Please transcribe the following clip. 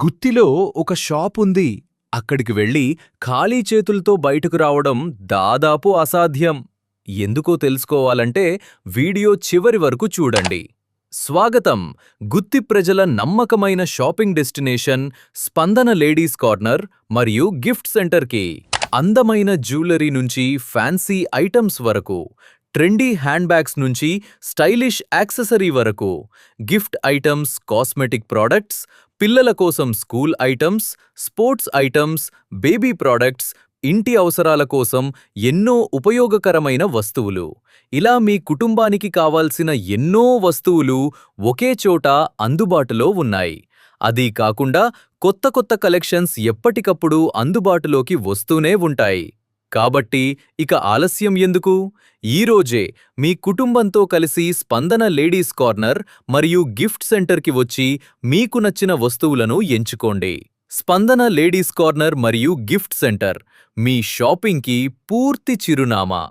గుత్తిలో ఒక షాప్ ఉంది. అక్కడికి వెళ్లి ఖాళీ చేతులతో బయటకు రావడం దాదాపు అసాధ్యం. ఎందుకో తెలుసుకోవాలంటే వీడియో చివరి వరకు చూడండి. స్వాగతం గుత్తి ప్రజల నమ్మకమైన షాపింగ్ డెస్టినేషన్ స్పందన లేడీస్ కార్నర్ మరియు గిఫ్ట్ సెంటర్కి. అందమైన జ్యువెలరీ నుంచి ఫ్యాన్సీ ఐటమ్స్ వరకు, ట్రెండీ హ్యాండ్ బ్యాగ్స్ నుంచి స్టైలిష్ యాక్సెసరీ వరకు, గిఫ్ట్ ఐటమ్స్, కాస్మెటిక్ ప్రోడక్ట్స్, పిల్లల కోసం school items, sports items, baby products, ఇంటి అవసరాల కోసం ఎన్నో ఉపయోగకరమైన వస్తువులు. ఇలా మీ కుటుంబానికి కావాల్సిన ఎన్నో వస్తువులు ఒకే చోట అందుబాటులో ఉన్నాయి. అదీ కాకుండా కొత్త కొత్త కలెక్షన్స్ ఎప్పటికప్పుడు అందుబాటులోకి వస్తూనే ఉంటాయి. కాబట్టి ఇక ఆలస్యం ఎందుకు? ఈరోజే మీ కుటుంబంతో కలిసి స్పందన లేడీస్ కార్నర్ మరియు గిఫ్ట్ సెంటర్కి వచ్చి మీకు నచ్చిన వస్తువులను ఎంచుకోండి. స్పందన లేడీస్ కార్నర్ మరియు గిఫ్ట్ సెంటర్ మీ షాపింగ్కి పూర్తి చిరునామా.